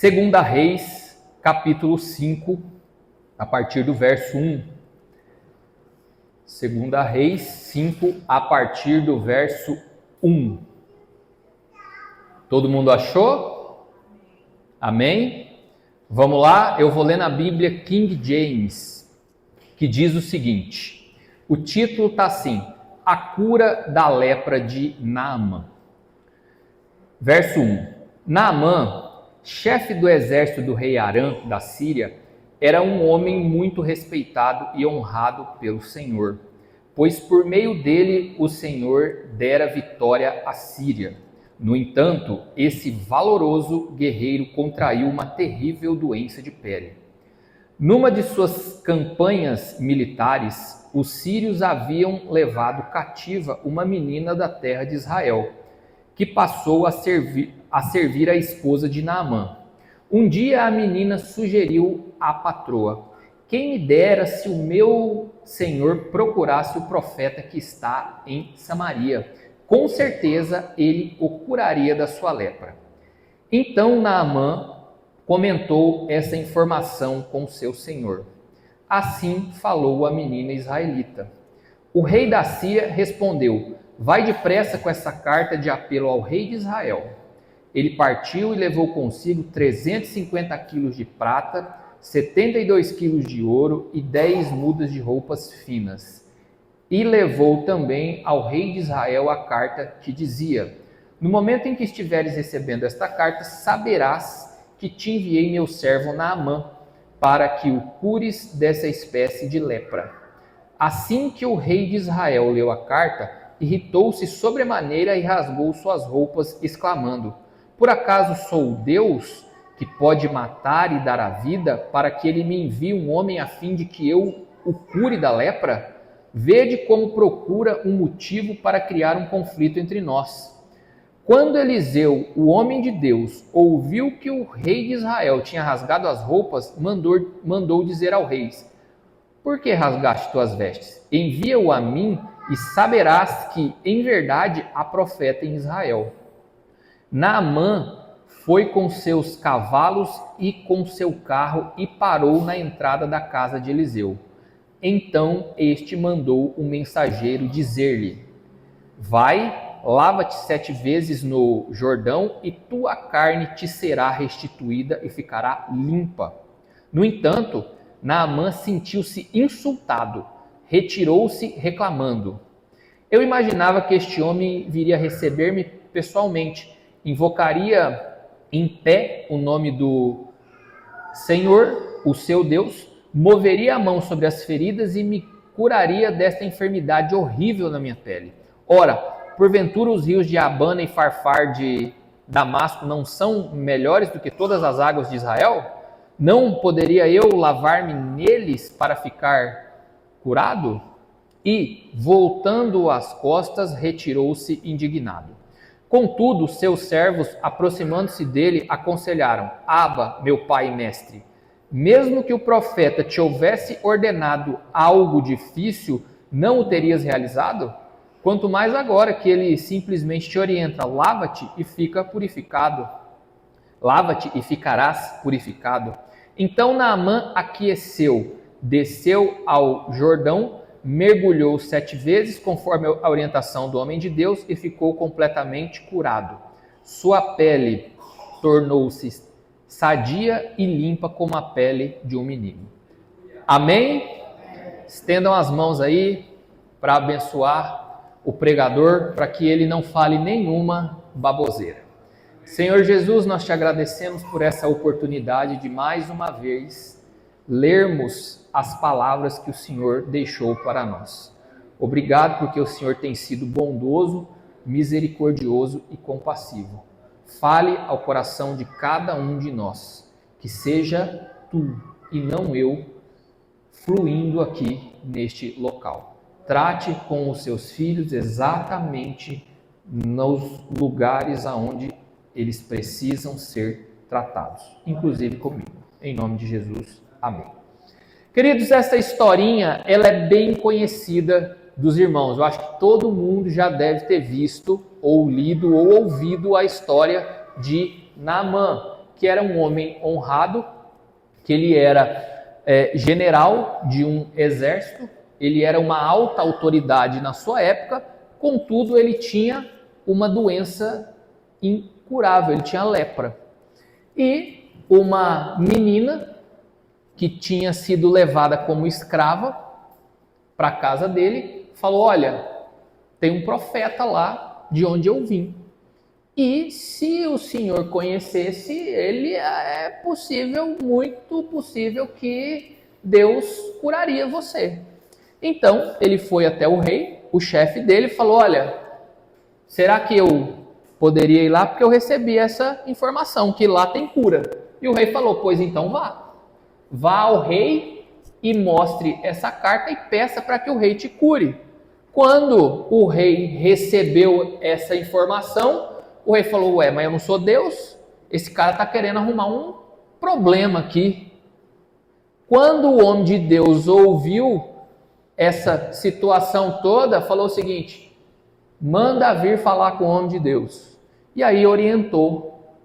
Segunda Reis, capítulo 5, a partir do verso 1. Segunda Reis 5, a partir do verso 1. Todo mundo achou? Amém? Vamos lá, eu vou ler na Bíblia King James, que diz o seguinte. O título está assim: A cura da lepra de Naamã. Verso 1. Naamã, chefe do exército do rei Aram da Síria, era um homem muito respeitado e honrado pelo Senhor, pois por meio dele o Senhor dera vitória à Síria. No entanto, esse valoroso guerreiro contraiu uma terrível doença de pele. Numa de suas campanhas militares, os sírios haviam levado cativa uma menina da terra de Israel, que passou a servir a esposa de Naamã. Um dia a menina sugeriu à patroa: quem me dera se o meu senhor procurasse o profeta que está em Samaria. Com certeza ele o curaria da sua lepra. Então Naamã comentou essa informação com seu senhor. Assim falou a menina israelita. O rei da Síria respondeu: vai depressa com essa carta de apelo ao rei de Israel. Ele partiu e levou consigo 350 quilos de prata, 72 quilos de ouro e 10 mudas de roupas finas. E levou também ao rei de Israel a carta que dizia: no momento em que estiveres recebendo esta carta, saberás que te enviei meu servo Naamã, para que o cures dessa espécie de lepra. Assim que o rei de Israel leu a carta, irritou-se sobremaneira e rasgou suas roupas, exclamando: por acaso sou Deus, que pode matar e dar a vida, para que ele me envie um homem a fim de que eu o cure da lepra? Vede como procura um motivo para criar um conflito entre nós. Quando Eliseu, o homem de Deus, ouviu que o rei de Israel tinha rasgado as roupas, mandou dizer ao rei: por que rasgaste tuas vestes? Envia-o a mim e saberás que, em verdade, há profeta em Israel. Naamã foi com seus cavalos e com seu carro e parou na entrada da casa de Eliseu. Então este mandou um mensageiro dizer-lhe: vai, lava-te 7 vezes no Jordão e tua carne te será restituída e ficará limpa. No entanto, Naamã sentiu-se insultado, retirou-se reclamando. Eu imaginava que este homem viria receber-me pessoalmente, invocaria em pé o nome do Senhor, o seu Deus, moveria a mão sobre as feridas e me curaria desta enfermidade horrível na minha pele. Ora, porventura os rios de Abana e Farfar de Damasco não são melhores do que todas as águas de Israel? Não poderia eu lavar-me neles para ficar curado? E, voltando as costas, retirou-se indignado. Contudo, seus servos, aproximando-se dele, aconselharam: Abba, meu pai e mestre, mesmo que o profeta te houvesse ordenado algo difícil, não o terias realizado? Quanto mais agora que ele simplesmente te orienta: lava-te e fica purificado. Lava-te e ficarás purificado. Então Naamã aqueceu, desceu ao Jordão, mergulhou 7 vezes, conforme a orientação do homem de Deus, e ficou completamente curado. Sua pele tornou-se sadia e limpa como a pele de um menino. Amém? Estendam as mãos aí para abençoar o pregador, para que ele não fale nenhuma baboseira. Senhor Jesus, nós te agradecemos por essa oportunidade de mais uma vez lermos as palavras que o Senhor deixou para nós. Obrigado porque o Senhor tem sido bondoso, misericordioso e compassivo. Fale ao coração de cada um de nós, que seja tu e não eu fluindo aqui neste local. Trate com os seus filhos exatamente nos lugares aonde eles precisam ser tratados, inclusive comigo. Em nome de Jesus, amém. Queridos, essa historinha, ela é bem conhecida dos irmãos. Eu acho que todo mundo já deve ter visto, ou lido, ou ouvido a história de Naamã, que era um homem honrado, que ele era general de um exército, ele era uma alta autoridade na sua época, contudo ele tinha uma doença incurável, ele tinha lepra. E uma menina que tinha sido levada como escrava para a casa dele, falou: olha, tem um profeta lá de onde eu vim. E se o senhor conhecesse ele, é possível, muito possível, que Deus curaria você. Então, ele foi até o rei, o chefe dele, falou: olha, será que eu poderia ir lá? Porque eu recebi essa informação, que lá tem cura. E o rei falou: pois então vá. Vá ao rei e mostre essa carta e peça para que o rei te cure. Quando o rei recebeu essa informação, o rei falou: ué, mas eu não sou Deus? Esse cara está querendo arrumar um problema aqui. Quando o homem de Deus ouviu essa situação toda, falou o seguinte: manda vir falar com o homem de Deus. E aí orientou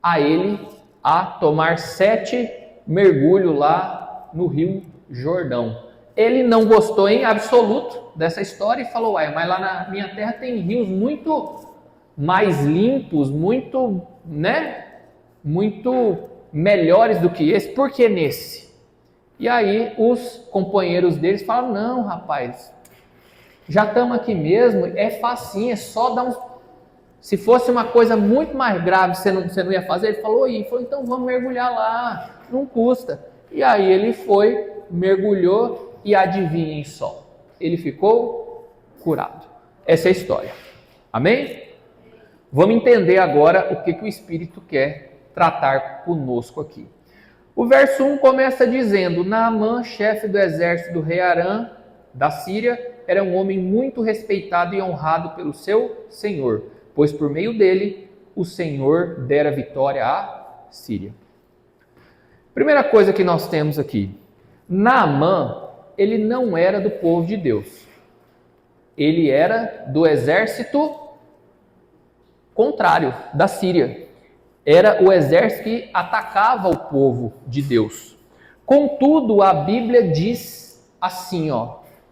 a ele a tomar 7 mergulhos lá no Rio Jordão. Ele não gostou em absoluto dessa história e falou: uai, mas lá na minha terra tem rios muito mais limpos, muito melhores do que esse, por que nesse? E aí os companheiros deles falaram: não, rapaz, já estamos aqui mesmo, é facinho, é só dar uns... Se fosse uma coisa muito mais grave, você não ia fazer? Ele falou: então vamos mergulhar lá, não custa. E aí ele foi, mergulhou e adivinhem só, ele ficou curado. Essa é a história. Amém? Vamos entender agora o que o Espírito quer tratar conosco aqui. O verso 1 começa dizendo: Naamã, chefe do exército do rei Aram, da Síria, era um homem muito respeitado e honrado pelo seu senhor, pois por meio dele o Senhor dera vitória à Síria. Primeira coisa que nós temos aqui: Naamã, ele não era do povo de Deus. Ele era do exército contrário, da Síria. Era o exército que atacava o povo de Deus. Contudo, a Bíblia diz assim,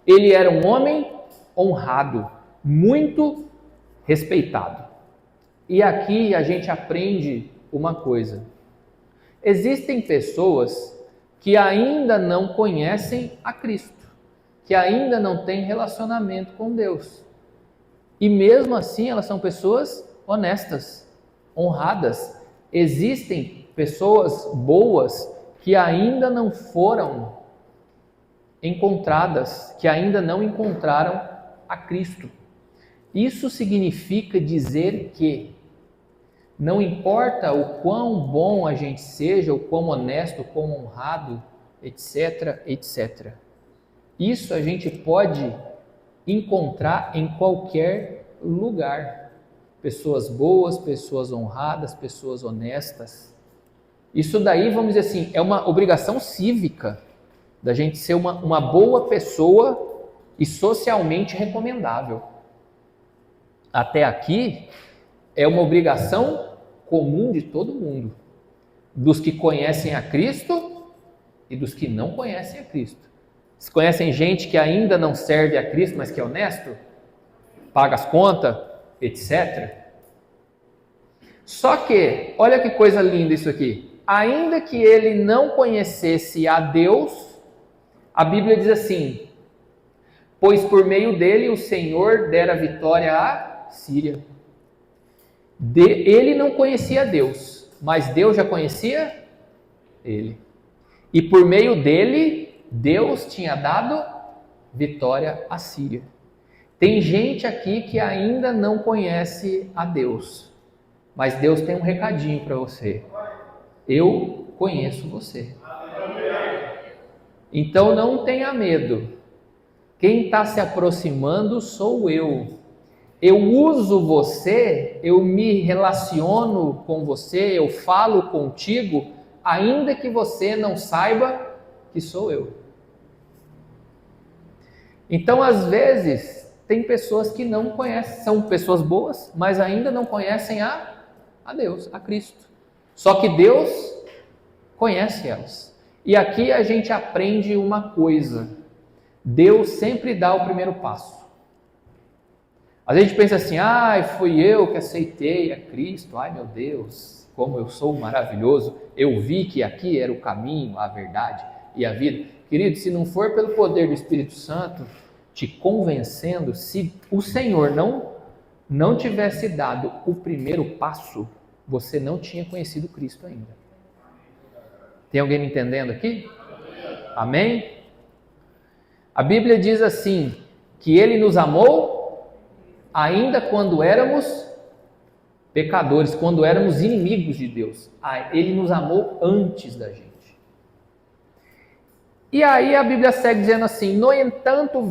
ele era um homem honrado, muito respeitado. E aqui a gente aprende uma coisa: existem pessoas que ainda não conhecem a Cristo, que ainda não têm relacionamento com Deus. E mesmo assim elas são pessoas honestas, honradas. Existem pessoas boas que ainda não foram encontradas, que ainda não encontraram a Cristo. Isso significa dizer que não importa o quão bom a gente seja, o quão honesto, o quão honrado, etc, etc. Isso a gente pode encontrar em qualquer lugar. Pessoas boas, pessoas honradas, pessoas honestas. Isso daí, vamos dizer assim, é uma obrigação cívica da gente ser uma boa pessoa e socialmente recomendável. Até aqui é uma obrigação comum de todo mundo, dos que conhecem a Cristo e dos que não conhecem a Cristo. Vocês conhecem gente que ainda não serve a Cristo, mas que é honesto, paga as contas, etc. Só que, olha que coisa linda isso aqui, ainda que ele não conhecesse a Deus, a Bíblia diz assim: pois por meio dele o Senhor dera vitória à Síria. Ele não conhecia Deus, mas Deus já conhecia ele. E por meio dele, Deus tinha dado vitória à Síria. Tem gente aqui que ainda não conhece a Deus, mas Deus tem um recadinho para você: eu conheço você. Então não tenha medo. Quem está se aproximando sou eu. Eu uso você, eu me relaciono com você, eu falo contigo, ainda que você não saiba que sou eu. Então, às vezes, tem pessoas que não conhecem, são pessoas boas, mas ainda não conhecem a Deus, a Cristo. Só que Deus conhece elas. E aqui a gente aprende uma coisa: Deus sempre dá o primeiro passo. Às vezes a gente pensa assim: fui eu que aceitei a Cristo, ai meu Deus, como eu sou maravilhoso, eu vi que aqui era o caminho, a verdade e a vida. Querido, se não for pelo poder do Espírito Santo te convencendo, se o Senhor não tivesse dado o primeiro passo, você não tinha conhecido Cristo ainda. Tem alguém me entendendo aqui? Amém? A Bíblia diz assim, que Ele nos amou ainda quando éramos pecadores, quando éramos inimigos de Deus. Ele nos amou antes da gente. E aí a Bíblia segue dizendo assim: no entanto,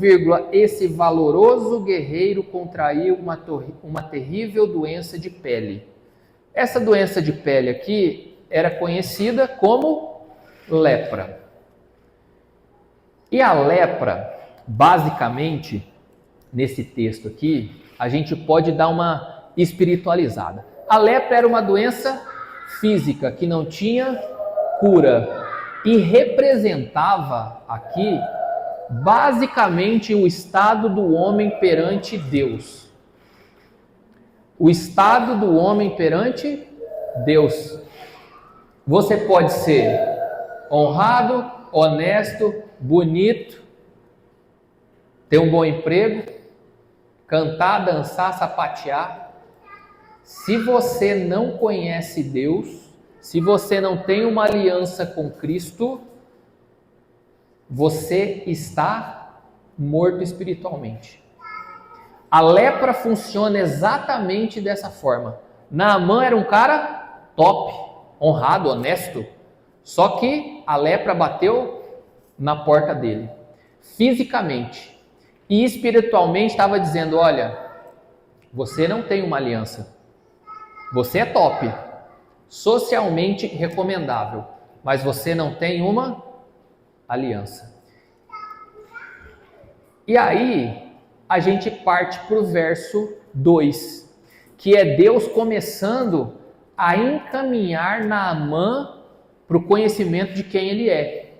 esse valoroso guerreiro contraiu uma terrível doença de pele. Essa doença de pele aqui era conhecida como lepra. E a lepra, basicamente, nesse texto aqui, a gente pode dar uma espiritualizada. A lepra era uma doença física que não tinha cura e representava aqui basicamente o estado do homem perante Deus. O estado do homem perante Deus. Você pode ser honrado, honesto, bonito, ter um bom emprego, cantar, dançar, sapatear. Se você não conhece Deus, se você não tem uma aliança com Cristo, você está morto espiritualmente. A lepra funciona exatamente dessa forma. Naamã era um cara top, honrado, honesto, só que a lepra bateu na porta dele, fisicamente. E espiritualmente estava dizendo: olha, você não tem uma aliança, você é top, socialmente recomendável, mas você não tem uma aliança. E aí a gente parte para o verso 2, que é Deus começando a encaminhar Naamã para o conhecimento de quem ele é.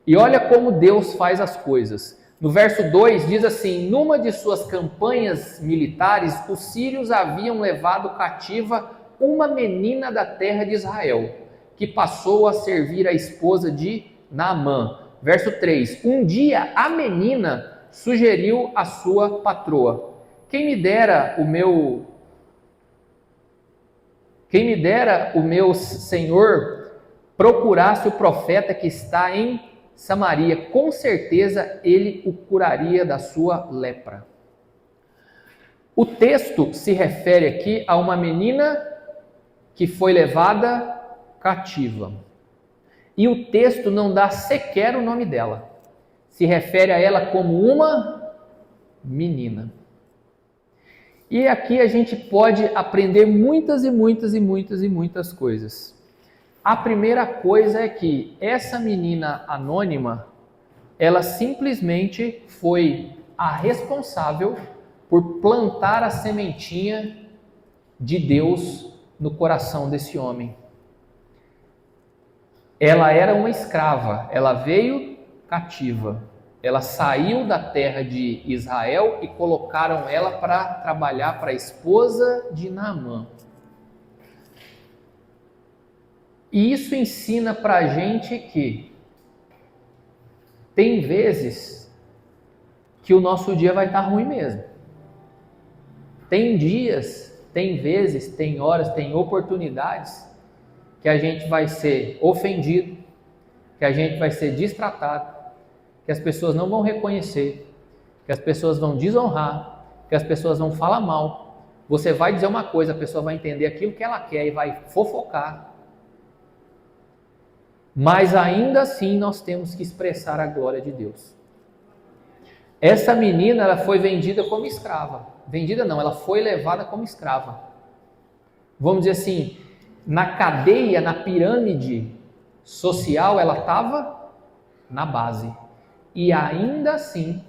E olha como Deus faz as coisas. No verso 2 diz assim: numa de suas campanhas militares, os sírios haviam levado cativa uma menina da terra de Israel, que passou a servir a esposa de Naamã. Verso 3: um dia a menina sugeriu à sua patroa: quem me dera o meu senhor procurasse o profeta que está em Samaria, com certeza ele o curaria da sua lepra. O texto se refere aqui a uma menina que foi levada cativa. E o texto não dá sequer o nome dela. Se refere a ela como uma menina. E aqui a gente pode aprender muitas coisas. A primeira coisa é que essa menina anônima, ela simplesmente foi a responsável por plantar a sementinha de Deus no coração desse homem. Ela era uma escrava, ela veio cativa, ela saiu da terra de Israel e colocaram ela para trabalhar para a esposa de Naamã. E isso ensina para a gente que tem vezes que o nosso dia vai estar ruim mesmo. Tem dias, tem vezes, tem horas, tem oportunidades que a gente vai ser ofendido, que a gente vai ser destratado, que as pessoas não vão reconhecer, que as pessoas vão desonrar, que as pessoas vão falar mal. Você vai dizer uma coisa, a pessoa vai entender aquilo que ela quer e vai fofocar. Mas ainda assim nós temos que expressar a glória de Deus. Essa menina, ela foi vendida como escrava. Vendida não, ela foi levada como escrava. Vamos dizer assim, na cadeia, na pirâmide social, ela estava na base. E ainda assim,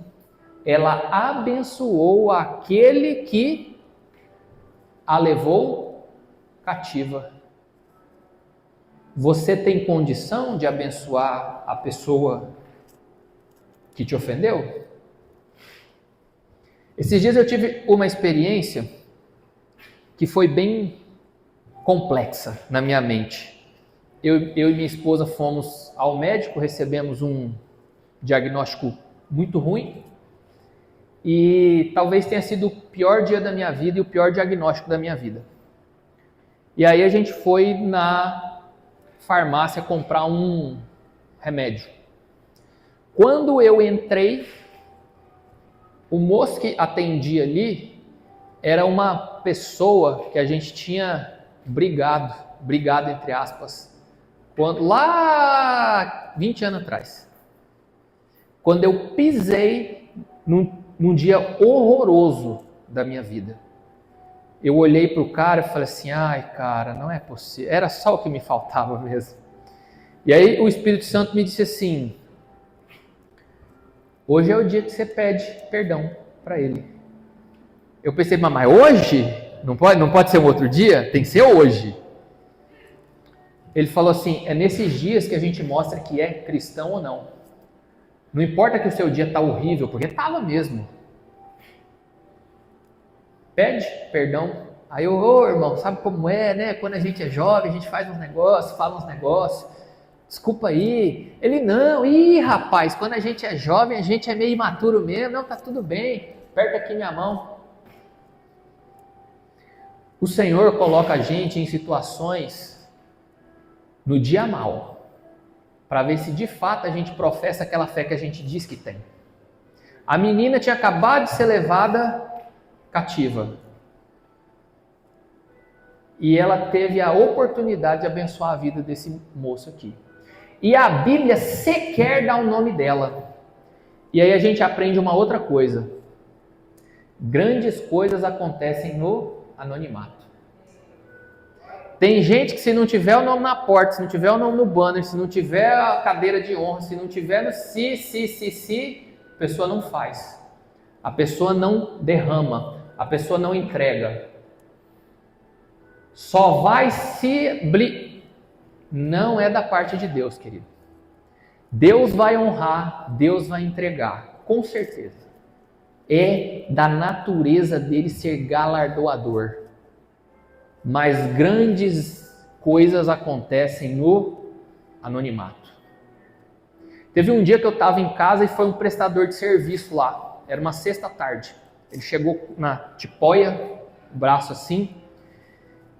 ela abençoou aquele que a levou cativa. Você tem condição de abençoar a pessoa que te ofendeu? Esses dias eu tive uma experiência que foi bem complexa na minha mente. Eu e minha esposa fomos ao médico, recebemos um diagnóstico muito ruim e talvez tenha sido o pior dia da minha vida e o pior diagnóstico da minha vida. E aí a gente foi na farmácia comprar um remédio. Quando eu entrei, o moço que atendia ali era uma pessoa que a gente tinha brigado entre aspas, lá 20 anos atrás. Quando eu pisei num dia horroroso da minha vida. Eu olhei para o cara e falei assim, ai cara, não é possível, era só o que me faltava mesmo. E aí o Espírito Santo me disse assim, hoje é o dia que você pede perdão para ele. Eu pensei, mas hoje? Não pode ser um outro dia? Tem que ser hoje. Ele falou assim, é nesses dias que a gente mostra que é cristão ou não. Não importa que o seu dia está horrível, porque estava mesmo. Pede perdão. Aí eu, irmão, sabe como é, né? Quando a gente é jovem, a gente faz uns negócios, fala uns negócios. Desculpa aí. Ele, não. Ih, rapaz, quando a gente é jovem, a gente é meio imaturo mesmo. Não, tá tudo bem. Aperta aqui minha mão. O Senhor coloca a gente em situações no dia mal, para ver se de fato a gente professa aquela fé que a gente diz que tem. A menina tinha acabado de ser levada cativa. E ela teve a oportunidade de abençoar a vida desse moço aqui. E a Bíblia sequer dá o nome dela. E aí a gente aprende uma outra coisa. Grandes coisas acontecem no anonimato. Tem gente que se não tiver o nome na porta, se não tiver o nome no banner, se não tiver a cadeira de honra, se não tiver no se, a pessoa não faz. A pessoa não derrama, a pessoa não entrega. Só vai se... Não é da parte de Deus, querido. Deus vai honrar, Deus vai entregar, com certeza. É da natureza dele ser galardoador. Mas grandes coisas acontecem no anonimato. Teve um dia que eu estava em casa e foi um prestador de serviço lá. Era uma sexta-tarde. Ele chegou na tipóia, o braço assim.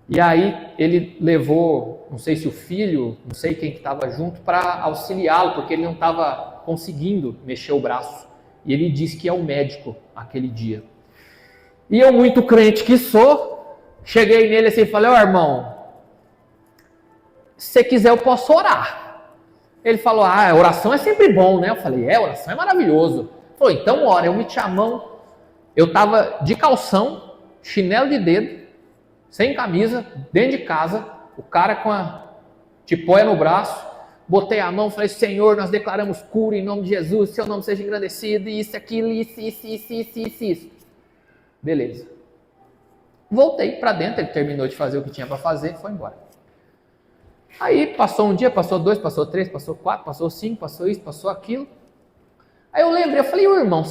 E aí ele levou, não sei se o filho, não sei quem que estava junto, para auxiliá-lo, porque ele não estava conseguindo mexer o braço. E ele disse que é o médico aquele dia. E eu, muito crente que sou, cheguei nele assim e falei, irmão, se você quiser eu posso orar. Ele falou, oração é sempre bom, né? Eu falei, oração é maravilhoso. Ele falou, então ora. Eu meti a mão, eu estava de calção, chinelo de dedo, sem camisa, dentro de casa, o cara com a tipóia no braço, botei a mão, falei, Senhor, nós declaramos cura em nome de Jesus, seu nome seja engrandecido, isso, aquilo, isso. Beleza. Voltei para dentro, ele terminou de fazer o que tinha para fazer e foi embora. Aí passou um dia, passou 2, passou 3, passou 4, passou 5, passou isso, passou aquilo. Aí eu lembrei, eu falei, o irmão,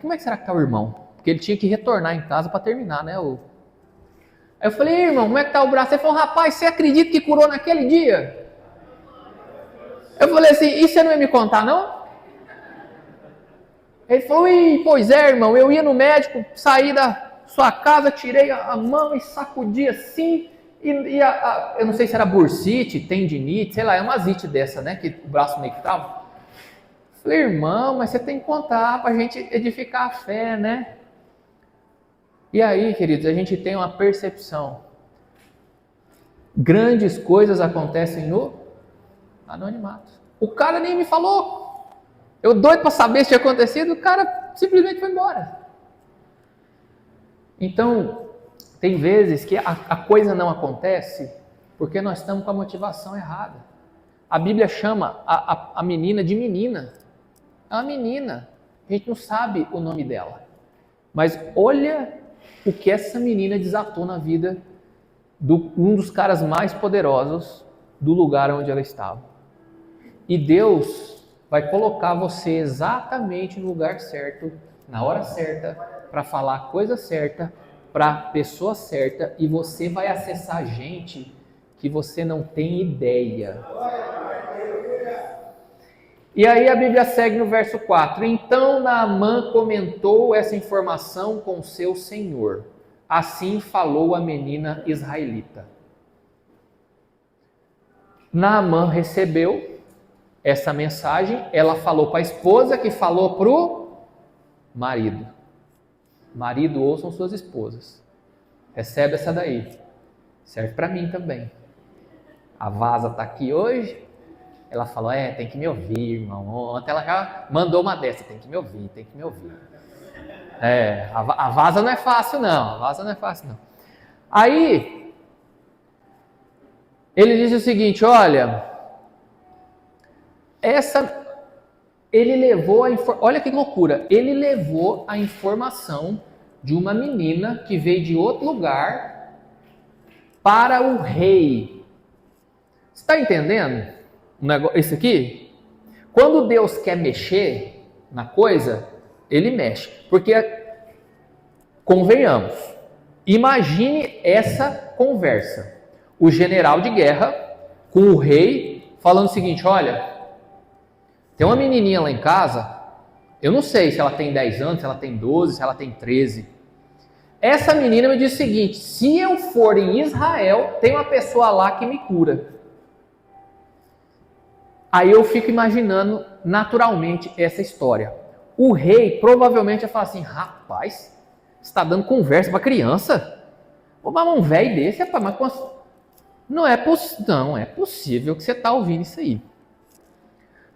como é que será que tá o irmão? Porque ele tinha que retornar em casa para terminar, né? Aí eu falei, irmão, como é que tá o braço? Ele falou, rapaz, você acredita que curou naquele dia? Eu falei assim, e você não ia me contar, não? Ele falou, pois é, irmão, eu ia no médico, saí da sua casa, tirei a mão e sacudi assim, eu não sei se era bursite, tendinite, sei lá, é uma zite dessa, né, que o braço meio que tava. Eu falei, irmão, mas você tem que contar pra gente edificar a fé, né? E aí, queridos, a gente tem uma percepção. Grandes coisas acontecem no anonimato. O cara nem me falou. Eu doido para saber se tinha acontecido, o cara simplesmente foi embora. Então, tem vezes que a coisa não acontece porque nós estamos com a motivação errada. A Bíblia chama a menina de menina. É uma menina. A gente não sabe o nome dela. Mas olha o que essa menina desatou na vida de um dos caras mais poderosos do lugar onde ela estava. E Deus vai colocar você exatamente no lugar certo, na hora certa, para falar a coisa certa, para a pessoa certa, e você vai acessar gente que você não tem ideia. E aí a Bíblia segue no verso 4. Então Naamã comentou essa informação com seu senhor. Assim falou a menina israelita. Naamã recebeu essa mensagem, ela falou para a esposa, que falou para o marido. Marido, ouçam suas esposas. Recebe essa daí. Serve para mim também. A Vaza está aqui hoje. Ela falou, tem que me ouvir, irmão. Ontem ela já mandou uma dessa, tem que me ouvir, tem que me ouvir. A Vaza não é fácil não, a Vaza não é fácil não. Aí, ele disse o seguinte, olha, ele levou olha que loucura, ele levou a informação de uma menina que veio de outro lugar para o rei. Você está entendendo? Isso aqui, quando Deus quer mexer na coisa, ele mexe, porque convenhamos, imagine essa conversa, o general de guerra com o rei falando o seguinte, olha, tem uma menininha lá em casa, eu não sei se ela tem 10 anos, se ela tem 12, se ela tem 13, essa menina me diz o seguinte, se eu for em Israel, tem uma pessoa lá que me cura. Aí eu fico imaginando naturalmente essa história. O rei provavelmente vai falar assim, rapaz, você está dando conversa para criança? Vou mamar um velho desse, rapaz, mas não é possível que você está ouvindo isso aí.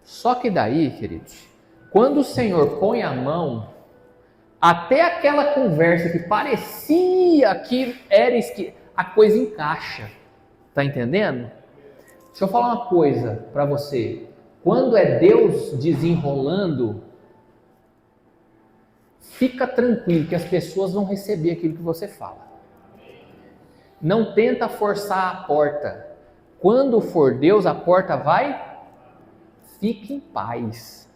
Só que daí, queridos, quando o Senhor põe a mão, até aquela conversa que parecia que era a coisa encaixa. Está entendendo? Deixa eu falar uma coisa para você. Quando é Deus desenrolando, fica tranquilo que as pessoas vão receber aquilo que você fala. Não tenta forçar a porta. Quando for Deus, a porta vai, fique em paz.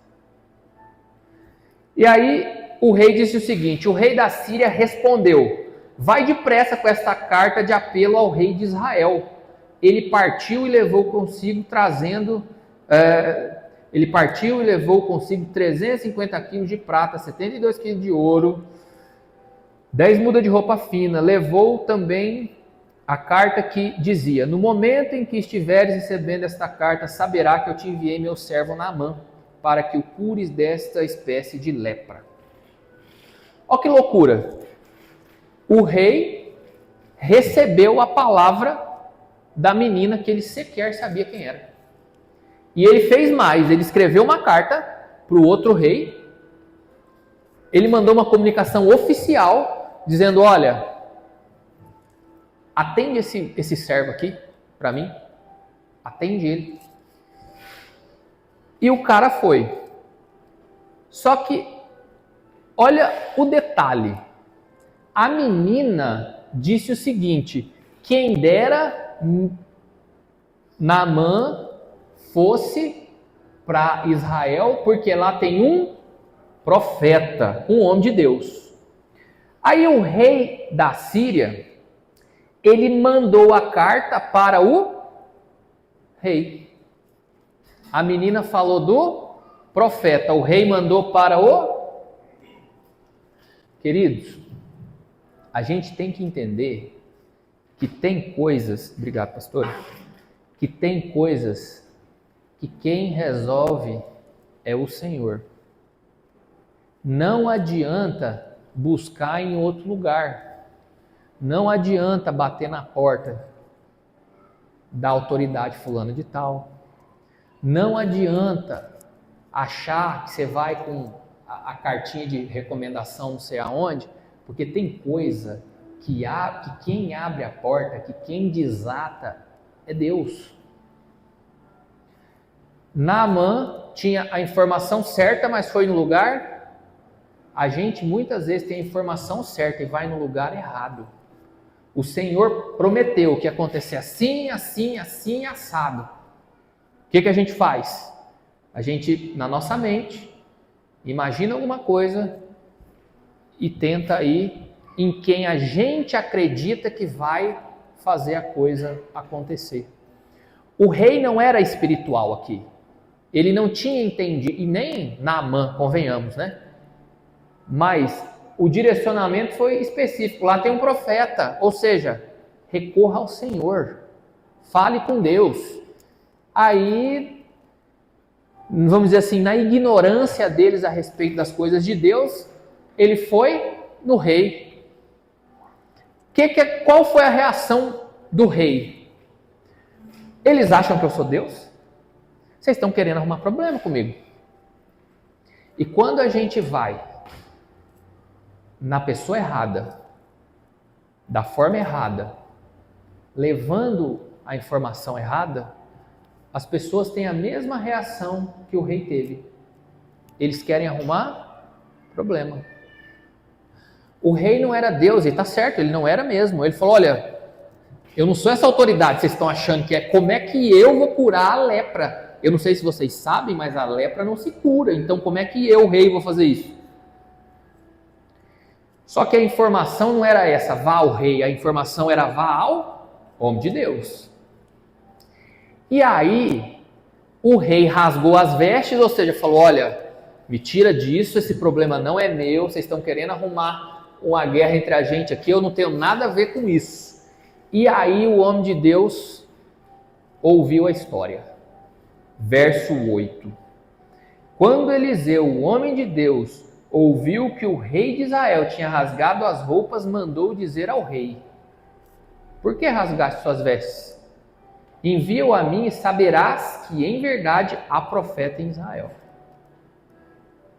E aí o rei disse o seguinte, o rei da Síria respondeu, vai depressa com esta carta de apelo ao rei de Israel. Ele partiu e levou consigo 350 quilos de prata, 72 quilos de ouro, 10 mudas de roupa fina. Levou também a carta que dizia, no momento em que estiveres recebendo esta carta, saberá que eu te enviei meu servo Naamã, para que o cures desta espécie de lepra. Olha que loucura! O rei recebeu a palavra da menina que ele sequer sabia quem era. E ele fez mais, ele escreveu uma carta para o outro rei, ele mandou uma comunicação oficial, dizendo, olha, atende esse servo aqui, para mim, atende ele. E o cara foi. Só que, olha o detalhe, a menina disse o seguinte, quem dera Naamã fosse para Israel, porque lá tem um profeta, um homem de Deus. Aí o rei da Síria, ele mandou a carta para o rei. A menina falou do profeta, o rei mandou para o... Queridos, a gente tem que entender que tem coisas, obrigado pastor, que tem coisas que quem resolve é o Senhor. Não adianta buscar em outro lugar, não adianta bater na porta da autoridade fulana de tal, não adianta achar que você vai com a cartinha de recomendação não sei aonde, porque tem coisa que quem abre a porta, que quem desata é Deus. Naamã tinha a informação certa, mas foi no lugar... A gente muitas vezes tem a informação certa e vai no lugar errado. O Senhor prometeu que ia acontecer assim, assim, assim, assado. O que a gente faz? A gente, na nossa mente, imagina alguma coisa e tenta ir em quem a gente acredita que vai fazer a coisa acontecer. O rei não era espiritual aqui. Ele não tinha entendido, e nem Naamã, convenhamos, né? Mas o direcionamento foi específico. Lá tem um profeta, ou seja, recorra ao Senhor, fale com Deus. Aí, vamos dizer assim, na ignorância deles a respeito das coisas de Deus, ele foi no rei. Qual foi a reação do rei? Eles acham que eu sou Deus? Vocês estão querendo arrumar problema comigo. E quando a gente vai na pessoa errada, da forma errada, levando a informação errada, as pessoas têm a mesma reação que o rei teve. Eles querem arrumar problema. O rei não era Deus, e está certo, ele não era mesmo. Ele falou, olha, eu não sou essa autoridade que vocês estão achando que é. Como é que eu vou curar a lepra? Eu não sei se vocês sabem, mas a lepra não se cura. Então como é que eu, rei, vou fazer isso? Só que a informação não era essa, vá ao rei. A informação era vá ao homem de Deus. E aí, o rei rasgou as vestes, ou seja, falou, olha, me tira disso, esse problema não é meu, vocês estão querendo arrumar uma guerra entre a gente aqui, eu não tenho nada a ver com isso. E aí o homem de Deus ouviu a história. Verso 8. Quando Eliseu, o homem de Deus, ouviu que o rei de Israel tinha rasgado as roupas, mandou dizer ao rei, por que rasgaste suas vestes? Envia-o a mim e saberás que em verdade há profeta em Israel.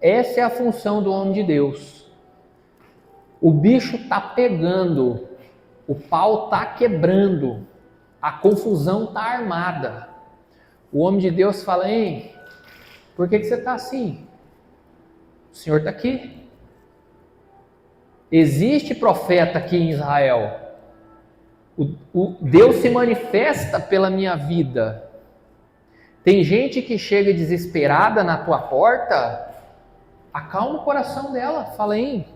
Essa é a função do homem de Deus. O bicho está pegando, o pau está quebrando, a confusão está armada. O homem de Deus fala, ei, por que você está assim? O Senhor está aqui. Existe profeta aqui em Israel. O Deus se manifesta pela minha vida. Tem gente que chega desesperada na tua porta, acalma o coração dela, fala, hein,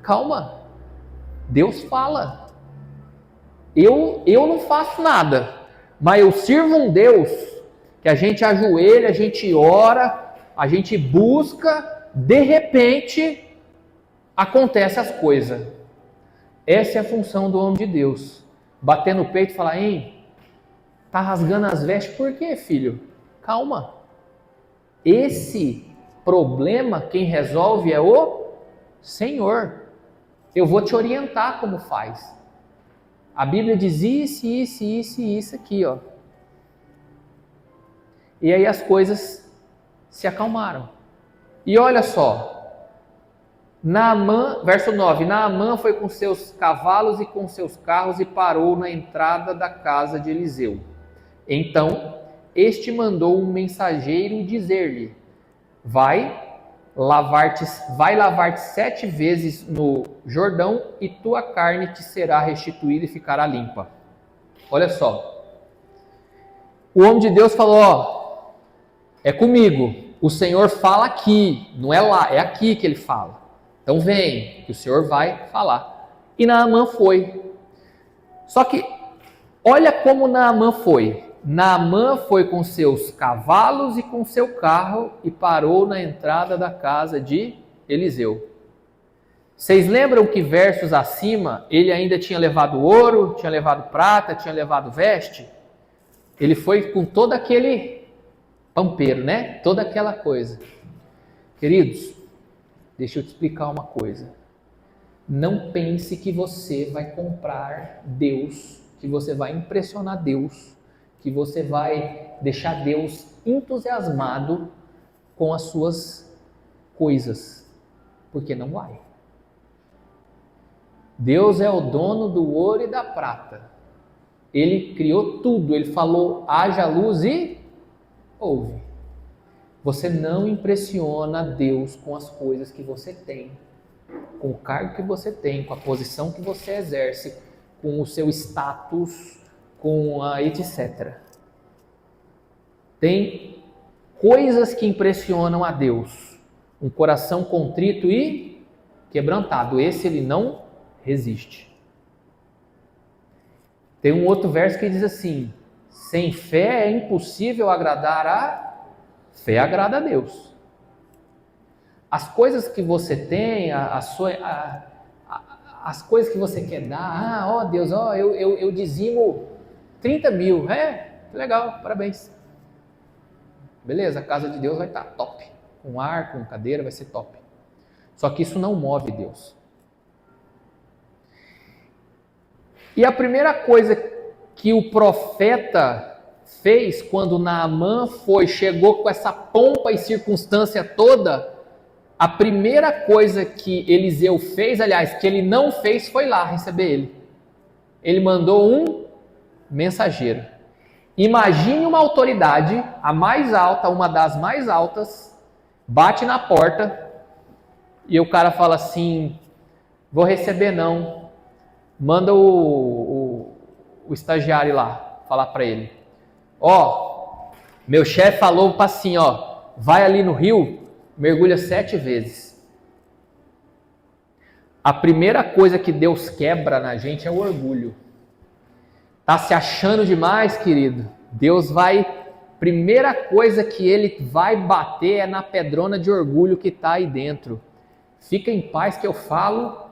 calma, Deus fala. Eu não faço nada, mas eu sirvo um Deus que a gente ajoelha, a gente ora, a gente busca, de repente acontece as coisas. Essa é a função do homem de Deus. Bater no peito e falar, hein, tá rasgando as vestes, por quê, filho? Calma. Esse problema, quem resolve é o Senhor. Eu vou te orientar como faz. A Bíblia diz isso aqui, ó. E aí as coisas se acalmaram. E olha só, Naamã, verso 9, Naamã foi com seus cavalos e com seus carros e parou na entrada da casa de Eliseu. Então, este mandou um mensageiro dizer-lhe, vai lavar-te 7 vezes no Jordão e tua carne te será restituída e ficará limpa. Olha só, o homem de Deus falou, ó, é comigo, o Senhor fala aqui, não é lá, é aqui que ele fala. Então vem, que o Senhor vai falar. E Naamã foi. Só que, olha como Naamã foi. Naamã foi com seus cavalos e com seu carro e parou na entrada da casa de Eliseu. Vocês lembram que versos acima, ele ainda tinha levado ouro, tinha levado prata, tinha levado veste? Ele foi com todo aquele pampeiro, né? Toda aquela coisa. Queridos, deixa eu te explicar uma coisa. Não pense que você vai comprar Deus, que você vai impressionar Deus, que você vai deixar Deus entusiasmado com as suas coisas, porque não vai. Deus é o dono do ouro e da prata. Ele criou tudo, ele falou, haja luz e houve. Você não impressiona Deus com as coisas que você tem, com o cargo que você tem, com a posição que você exerce, com o seu status, com a etc. Tem coisas que impressionam a Deus. Um coração contrito e quebrantado. Esse ele não resiste. Tem um outro verso que diz assim: sem fé é impossível agradar a... Fé agrada a Deus. As coisas que você tem, as coisas que você quer dar, ó Deus, ó, eu dizimo 30 mil, que legal, parabéns. Beleza, a casa de Deus vai estar top, com ar, com cadeira, vai ser top. Só que isso não move Deus. E a primeira coisa que o profeta fez quando Naamã chegou com essa pompa e circunstância toda, a primeira coisa que Eliseu fez, aliás, que ele não fez, foi lá receber ele. Ele mandou um mensageiro. Imagine uma autoridade, a mais alta, uma das mais altas, bate na porta e o cara fala assim: vou receber não. Manda o estagiário lá falar para ele: ó, meu chefe falou para assim, ó, vai ali no rio, mergulha 7 vezes. A primeira coisa que Deus quebra na gente é o orgulho. Tá se achando demais, querido? Deus vai... Primeira coisa que Ele vai bater é na pedrona de orgulho que está aí dentro. Fica em paz que eu falo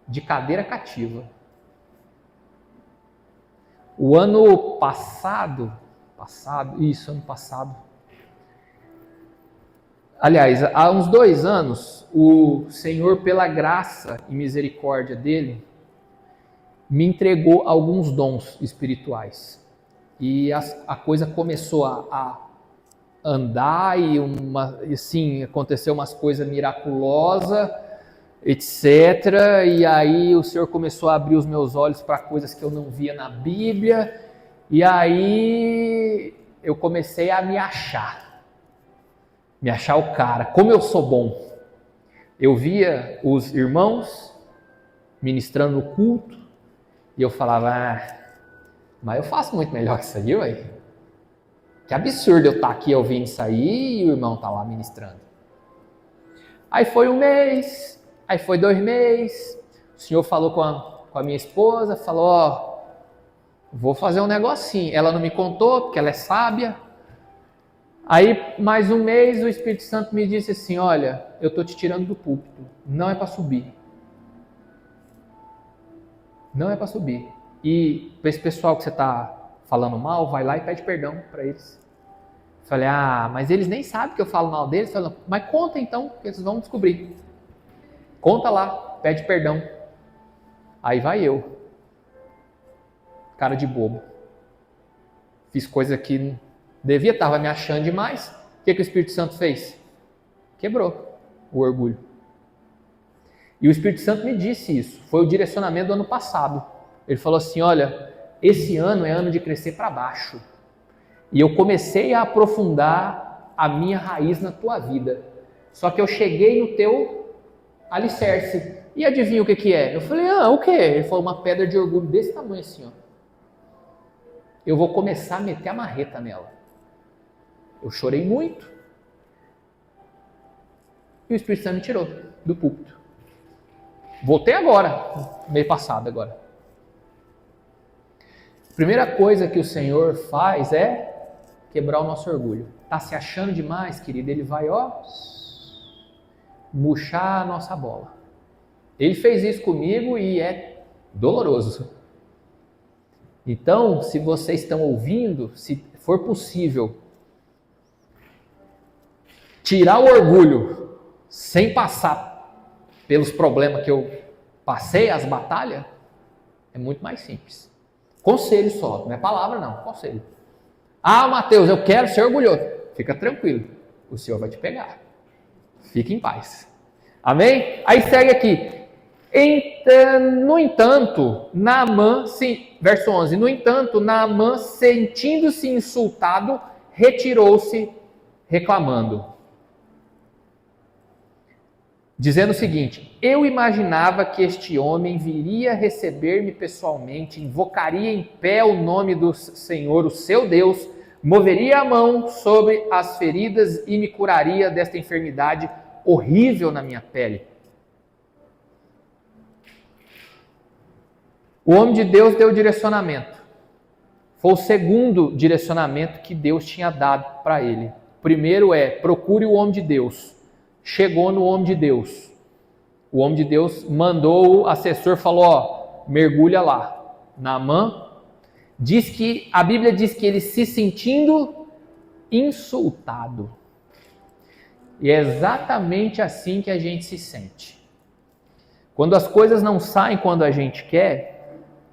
de cadeira cativa. O ano passado... ano passado... Aliás, há uns 2 anos, o Senhor, pela graça e misericórdia dele, me entregou alguns dons espirituais. E a coisa começou a andar e assim, aconteceu umas coisas miraculosas, etc. E aí o Senhor começou a abrir os meus olhos para coisas que eu não via na Bíblia. E aí eu comecei a me achar o cara. Como eu sou bom. Eu via os irmãos ministrando no culto e eu falava: mas eu faço muito melhor que isso aí, ué. Que absurdo eu estar aqui ouvindo isso aí e o irmão tá lá ministrando. Aí foi 1 mês, aí foi 2 meses, o Senhor falou com a minha esposa, falou: ó, vou fazer um negocinho. Ela não me contou, porque ela é sábia. Aí, mais 1 mês, o Espírito Santo me disse assim: olha, eu estou te tirando do púlpito, não é para subir. Não é para subir. E para esse pessoal que você está falando mal, vai lá e pede perdão para eles. Falei: mas eles nem sabem que eu falo mal deles. Falei: mas conta então, que eles vão descobrir. Conta lá, pede perdão. Aí vai eu, cara de bobo. Fiz coisa que devia, estava me achando demais. O que o Espírito Santo fez? Quebrou o orgulho. E o Espírito Santo me disse isso. Foi o direcionamento do ano passado. Ele falou assim: olha, esse ano é ano de crescer para baixo. E eu comecei a aprofundar a minha raiz na tua vida. Só que eu cheguei no teu alicerce. E adivinha o que é? Eu falei: o quê? Ele falou: uma pedra de orgulho desse tamanho assim, ó. Eu vou começar a meter a marreta nela. Eu chorei muito. E o Espírito Santo me tirou do púlpito. Voltei agora, mês passado agora. Primeira coisa que o Senhor faz é quebrar o nosso orgulho. Tá se achando demais, querido? Ele vai, murchar a nossa bola. Ele fez isso comigo e é doloroso. Então, se vocês estão ouvindo, se for possível, tirar o orgulho sem passar pelos problemas que eu passei, as batalhas, é muito mais simples. Conselho só, não é palavra não, conselho. Mateus, eu quero ser orgulhoso. Fica tranquilo, o Senhor vai te pegar. Fique em paz. Amém? Aí segue aqui. No entanto, Naamã, verso 11, no entanto, Naamã, sentindo-se insultado, retirou-se reclamando. dizendo o seguinte: eu imaginava que este homem viria receber-me pessoalmente, invocaria em pé o nome do Senhor, o seu Deus, moveria a mão sobre as feridas e me curaria desta enfermidade horrível na minha pele. O homem de Deus deu direcionamento. Foi o segundo direcionamento que Deus tinha dado para ele. O primeiro é: procure o homem de Deus. Chegou no homem de Deus. O homem de Deus mandou o assessor, falou: ó, mergulha lá. Naamã diz que a Bíblia diz que ele se sentindo insultado. E é exatamente assim que a gente se sente. Quando as coisas não saem quando a gente quer,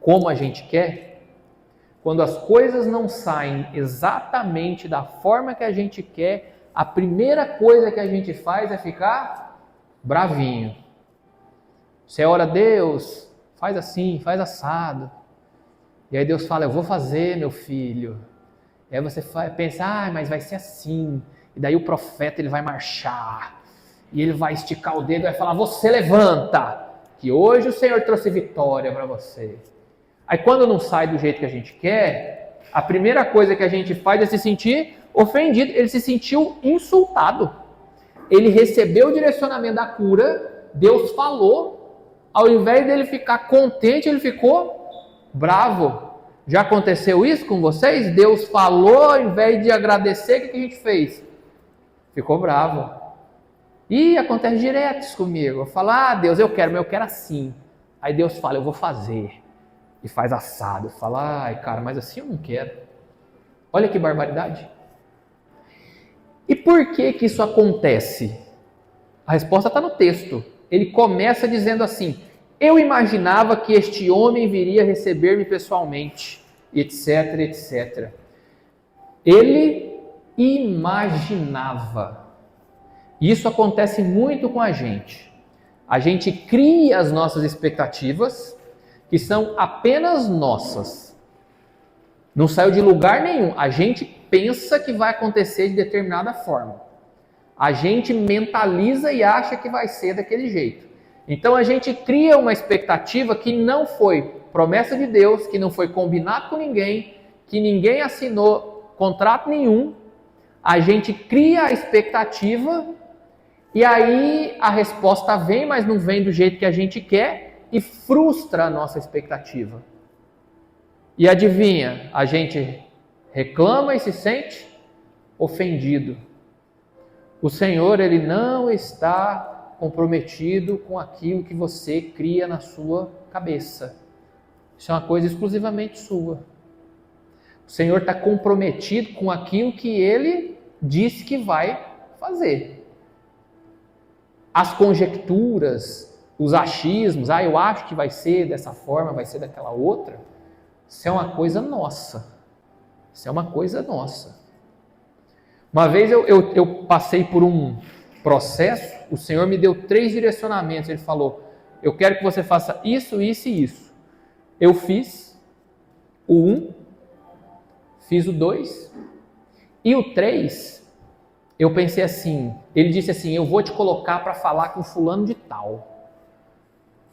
como a gente quer, quando as coisas não saem exatamente da forma que a gente quer, a primeira coisa que a gente faz é ficar bravinho. Você ora a Deus, faz assim, faz assado. E aí Deus fala: eu vou fazer, meu filho. E aí você pensa: mas vai ser assim. E daí o profeta ele vai marchar. E ele vai esticar o dedo e vai falar: você levanta, que hoje o Senhor trouxe vitória para você. Aí quando não sai do jeito que a gente quer, a primeira coisa que a gente faz é se sentir ofendido. Ele se sentiu insultado. Ele recebeu o direcionamento da cura, Deus falou, ao invés dele ficar contente, ele ficou bravo. Já aconteceu isso com vocês? Deus falou, ao invés de agradecer, o que a gente fez? Ficou bravo. E acontece direto isso comigo. Eu falo: Deus, eu quero, mas eu quero assim. Aí Deus fala: eu vou fazer. E faz assado. Eu falo: cara, mas assim eu não quero. Olha que barbaridade. E por que que isso acontece? A resposta está no texto. Ele começa dizendo assim: eu imaginava que este homem viria receber-me pessoalmente, etc, etc. Ele imaginava. Isso acontece muito com a gente. A gente cria as nossas expectativas, que são apenas nossas. Não saiu de lugar nenhum. A gente pensa que vai acontecer de determinada forma. A gente mentaliza e acha que vai ser daquele jeito. Então a gente cria uma expectativa que não foi promessa de Deus, que não foi combinado com ninguém, que ninguém assinou contrato nenhum. A gente cria a expectativa e aí a resposta vem, mas não vem do jeito que a gente quer e frustra a nossa expectativa. E adivinha, a gente reclama e se sente ofendido. O Senhor, Ele não está comprometido com aquilo que você cria na sua cabeça. Isso é uma coisa exclusivamente sua. O Senhor está comprometido com aquilo que Ele disse que vai fazer. As conjecturas, os achismos, eu acho que vai ser dessa forma, vai ser daquela outra, isso é uma coisa nossa. Isso é uma coisa nossa. Uma vez eu passei por um processo, o Senhor me deu 3 direcionamentos. Ele falou: eu quero que você faça isso, isso e isso. Eu fiz o 1, fiz o 2 e o 3, eu pensei assim, ele disse assim: eu vou te colocar para falar com fulano de tal.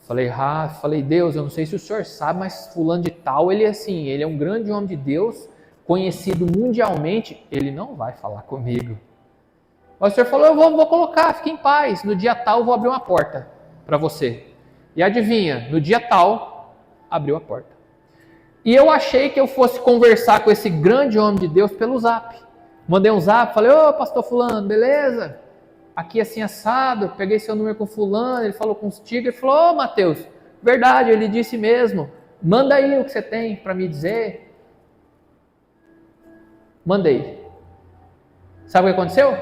Falei: Deus, eu não sei se o senhor sabe, mas fulano de tal, ele é um grande homem de Deus, conhecido mundialmente, ele não vai falar comigo. Mas o senhor falou: eu vou colocar, fique em paz, no dia tal eu vou abrir uma porta para você. E adivinha, no dia tal, abriu a porta. E eu achei que eu fosse conversar com esse grande homem de Deus pelo zap. Mandei um zap, falei: ô pastor fulano, beleza? Aqui assim assado, peguei seu número com fulano, ele falou com os tigres, ele falou: ô Mateus, verdade, ele disse mesmo, manda aí o que você tem para me dizer. Mandei. Sabe o que aconteceu?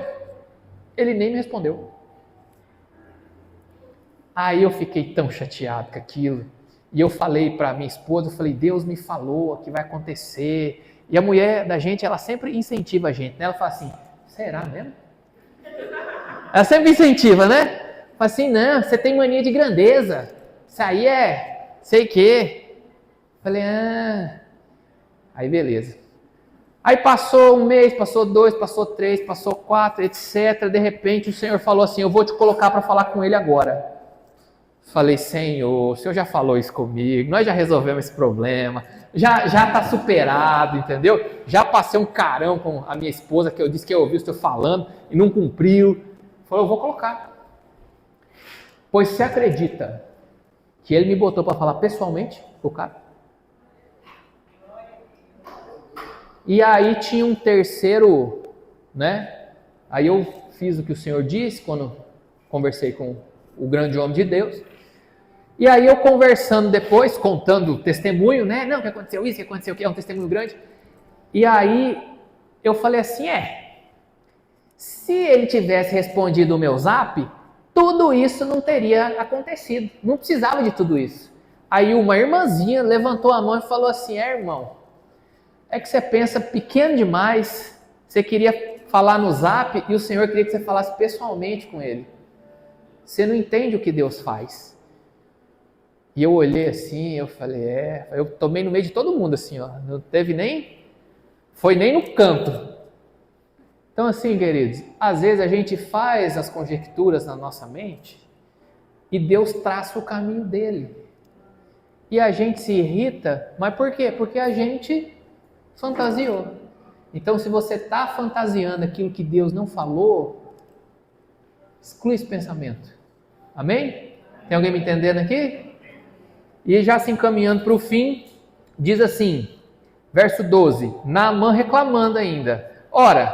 Ele nem me respondeu. Aí eu fiquei tão chateado com aquilo. E eu falei para minha esposa, eu falei: Deus me falou que vai acontecer. E a mulher da gente, ela sempre incentiva a gente, né? Ela fala assim: será mesmo? Ela sempre incentiva, né? Fala assim: não, você tem mania de grandeza. Isso aí é sei que. Falei: Aí beleza. Aí passou um mês, passou 2, passou 3, passou 4, etc. De repente o Senhor falou assim, eu vou te colocar para falar com ele agora. Falei, Senhor, o Senhor já falou isso comigo, nós já resolvemos esse problema, já está superado, entendeu? Já passei um carão com a minha esposa, que eu disse que eu ouvi o Senhor falando e não cumpriu. Falou, eu vou colocar. Pois você acredita que ele me botou para falar pessoalmente com o cara? E aí tinha um terceiro, né? Aí eu fiz o que o Senhor disse quando conversei com o grande homem de Deus. E aí eu conversando depois, contando o testemunho, né? Não, que aconteceu isso, que aconteceu aquilo, é um testemunho grande. E aí eu falei assim, se ele tivesse respondido o meu zap, tudo isso não teria acontecido. Não precisava de tudo isso. Aí uma irmãzinha levantou a mão e falou assim, irmão, é que você pensa pequeno demais, você queria falar no zap e o Senhor queria que você falasse pessoalmente com ele. Você não entende o que Deus faz. E eu olhei assim, eu falei, eu tomei no meio de todo mundo assim, ó, não teve foi nem no canto. Então assim, queridos, às vezes a gente faz as conjecturas na nossa mente e Deus traça o caminho dele. E a gente se irrita, mas por quê? Porque a gente fantasiou. Então se você está fantasiando aquilo que Deus não falou, exclui esse pensamento. Amém? Tem alguém me entendendo aqui? E já se encaminhando para o fim, diz assim, verso 12, Naamã reclamando ainda. Ora,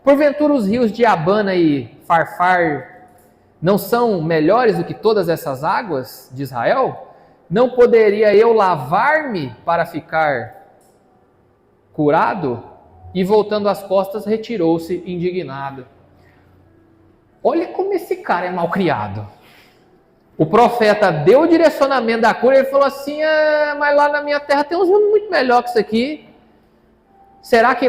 porventura os rios de Abana e Farfar não são melhores do que todas essas águas de Israel? Não poderia eu lavar-me para ficar curado? E voltando as costas, retirou-se indignado. Olha como esse cara é malcriado. O profeta deu o direcionamento da cura e ele falou assim, mas lá na minha terra tem uns rios muito melhor que isso aqui. Será que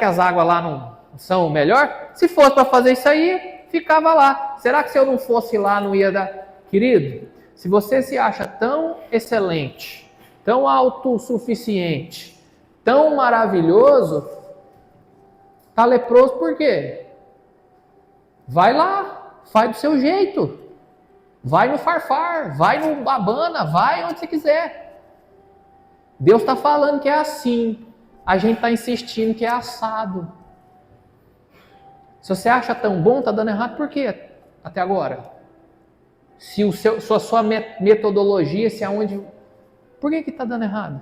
as águas lá não são melhor? Se fosse para fazer isso aí, ficava lá. Será que se eu não fosse lá não ia dar? Querido, se você se acha tão excelente, tão autossuficiente, tão maravilhoso, tá leproso por quê? Vai lá, faz do seu jeito. Vai no Farfar, vai no Abana, vai onde você quiser. Deus está falando que é assim. A gente está insistindo que é assado. Se você acha tão bom, está dando errado por quê? Até agora. Se sua metodologia, se aonde... Por que está dando errado?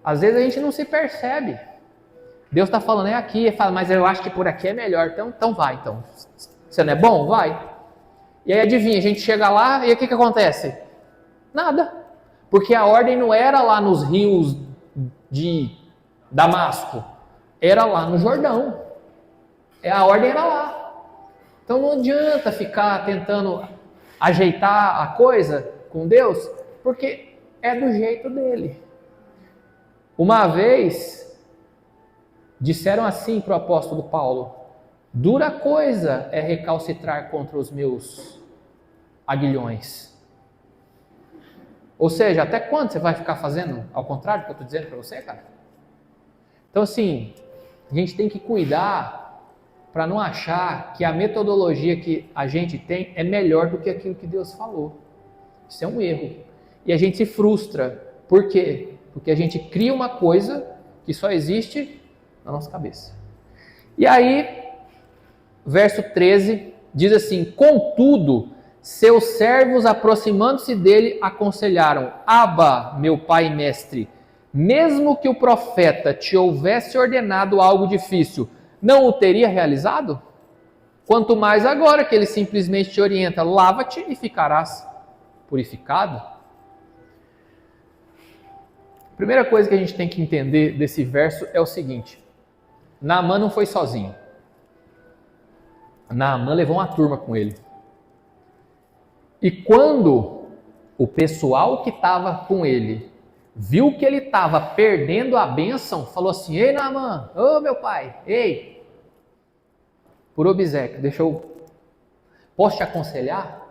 Às vezes a gente não se percebe. Deus está falando, é aqui, ele fala, mas eu acho que por aqui é melhor, então vai, então. Você não é bom? Vai. E aí adivinha, a gente chega lá e o que acontece? Nada. Porque a ordem não era lá nos rios de Damasco, era lá no Jordão. A ordem era lá. Então não adianta ficar tentando ajeitar a coisa com Deus, porque é do jeito dele. Uma vez, disseram assim para o apóstolo Paulo, dura coisa é recalcitrar contra os meus aguilhões. Ou seja, até quando você vai ficar fazendo ao contrário do que eu estou dizendo para você, cara? Então assim, a gente tem que cuidar para não achar que a metodologia que a gente tem é melhor do que aquilo que Deus falou. Isso é um erro. E a gente se frustra. Por quê? Porque a gente cria uma coisa que só existe na nossa cabeça. E aí, verso 13, diz assim, contudo, seus servos, aproximando-se dele, aconselharam, Abba, meu pai e mestre, mesmo que o profeta te houvesse ordenado algo difícil, não o teria realizado? Quanto mais agora que ele simplesmente te orienta, lava-te e ficarás purificado. A primeira coisa que a gente tem que entender desse verso é o seguinte, Naamã não foi sozinho. Naamã levou uma turma com ele. E quando o pessoal que estava com ele viu que ele estava perdendo a bênção, falou assim, ei Naamã, ô meu pai, ei, por obséquio, posso te aconselhar?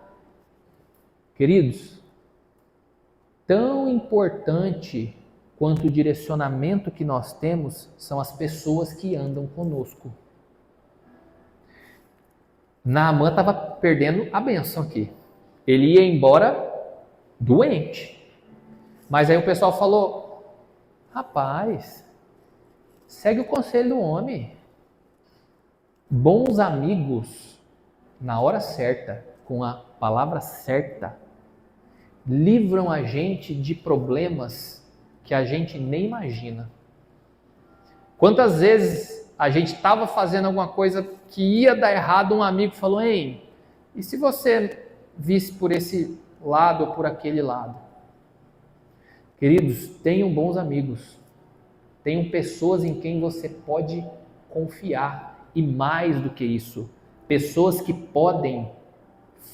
Queridos, tão importante quanto o direcionamento que nós temos são as pessoas que andam conosco. Naamã estava perdendo a bênção aqui. Ele ia embora doente. Mas aí o pessoal falou, rapaz, segue o conselho do homem. Bons amigos, na hora certa, com a palavra certa, livram a gente de problemas que a gente nem imagina. Quantas vezes a gente estava fazendo alguma coisa que ia dar errado, um amigo falou, ei, e se você visse por esse lado ou por aquele lado? Queridos, tenham bons amigos. Tenham pessoas em quem você pode confiar. E mais do que isso, pessoas que podem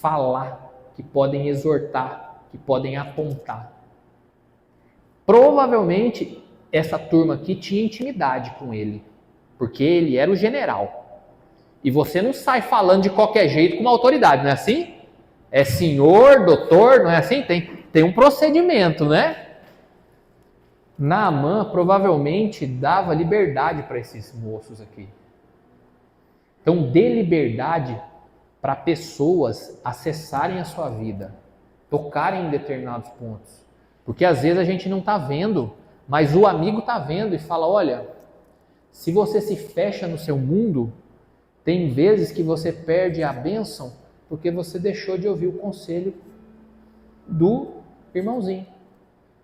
falar, que podem exortar, que podem apontar. Provavelmente, essa turma aqui tinha intimidade com ele, porque ele era o general. E você não sai falando de qualquer jeito com uma autoridade, não é assim? É senhor, doutor, não é assim? Tem um procedimento, né? Naamã provavelmente dava liberdade para esses moços aqui. Então, dê liberdade para pessoas acessarem a sua vida, tocarem em determinados pontos. Porque às vezes a gente não está vendo, mas o amigo está vendo e fala, olha, se você se fecha no seu mundo, tem vezes que você perde a bênção porque você deixou de ouvir o conselho do irmãozinho.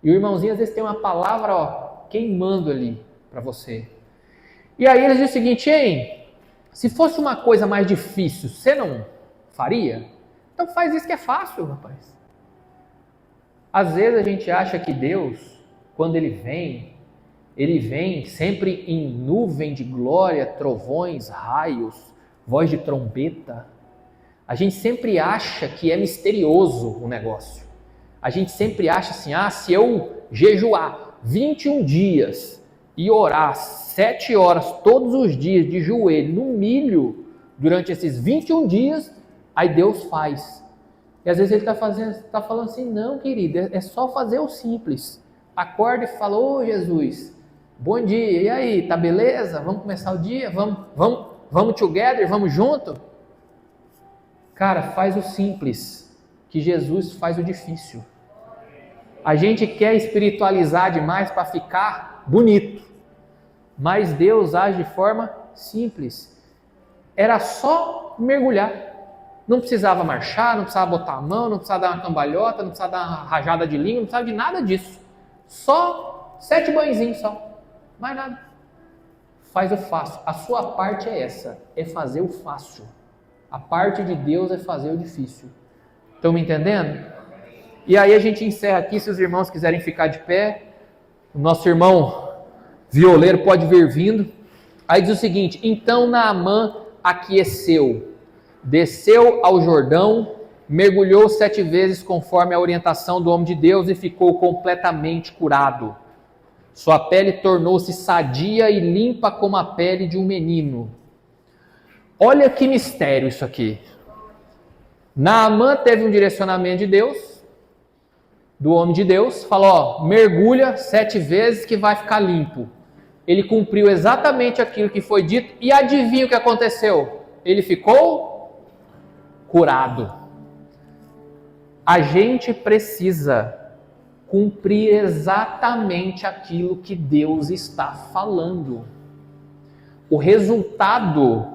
E o irmãozinho às vezes tem uma palavra queimando ali para você. E aí ele diz o seguinte, hein, se fosse uma coisa mais difícil, você não faria? Então faz isso que é fácil, rapaz. Às vezes a gente acha que Deus, quando Ele vem sempre em nuvem de glória, trovões, raios, voz de trombeta. A gente sempre acha que é misterioso o negócio. A gente sempre acha assim, se eu jejuar 21 dias e orar 7 horas todos os dias de joelho, no milho, durante esses 21 dias, aí Deus faz. E às vezes ele está falando assim, não, querido, é só fazer o simples. Acorda e fala, ô Jesus, bom dia, e aí, tá beleza? Vamos começar o dia? Vamos together? Vamos junto? Cara, faz o simples, que Jesus faz o difícil. A gente quer espiritualizar demais para ficar bonito, mas Deus age de forma simples. Era só mergulhar. Não precisava marchar, não precisava botar a mão, não precisava dar uma cambalhota, não precisava dar uma rajada de língua, não precisava de nada disso. Só 7 banhozinhos só, mais nada. Faz o fácil. A sua parte é essa, é fazer o fácil. A parte de Deus é fazer o difícil. Estão me entendendo? E aí a gente encerra aqui, se os irmãos quiserem ficar de pé. O nosso irmão violeiro pode vir vindo. Aí diz o seguinte, então Naamã aqueceu, desceu ao Jordão, mergulhou 7 vezes conforme a orientação do homem de Deus e ficou completamente curado. Sua pele tornou-se sadia e limpa como a pele de um menino. Olha que mistério isso aqui. Naamã teve um direcionamento de Deus, do homem de Deus, falou, mergulha 7 vezes que vai ficar limpo. Ele cumpriu exatamente aquilo que foi dito e adivinha o que aconteceu? Ele ficou curado. A gente precisa cumprir exatamente aquilo que Deus está falando. O resultado,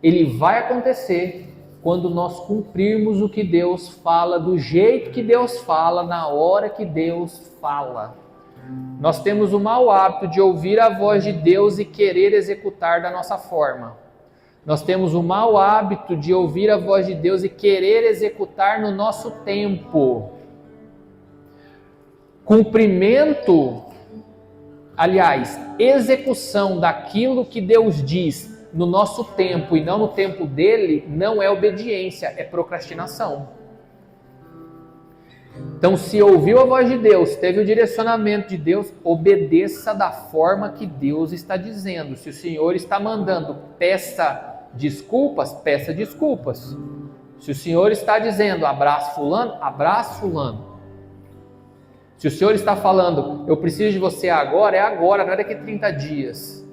ele vai acontecer quando nós cumprirmos o que Deus fala, do jeito que Deus fala, na hora que Deus fala. Nós temos o mau hábito de ouvir a voz de Deus e querer executar da nossa forma. Nós temos o mau hábito de ouvir a voz de Deus e querer executar no nosso tempo. Cumprimento, aliás, execução daquilo que Deus diz no nosso tempo e não no tempo dele, não é obediência, é procrastinação. Então, se ouviu a voz de Deus, teve o direcionamento de Deus, obedeça da forma que Deus está dizendo. Se o Senhor está mandando, peça desculpas, peça desculpas. Se o Senhor está dizendo, abraça fulano, abraça fulano. Se o Senhor está falando, eu preciso de você agora, é agora, não é daqui a 30 dias.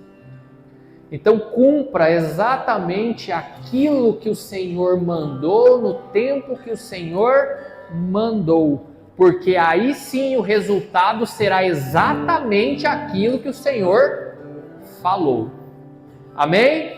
Então cumpra exatamente aquilo que o Senhor mandou, no tempo que o Senhor mandou. Porque aí sim o resultado será exatamente aquilo que o Senhor falou. Amém?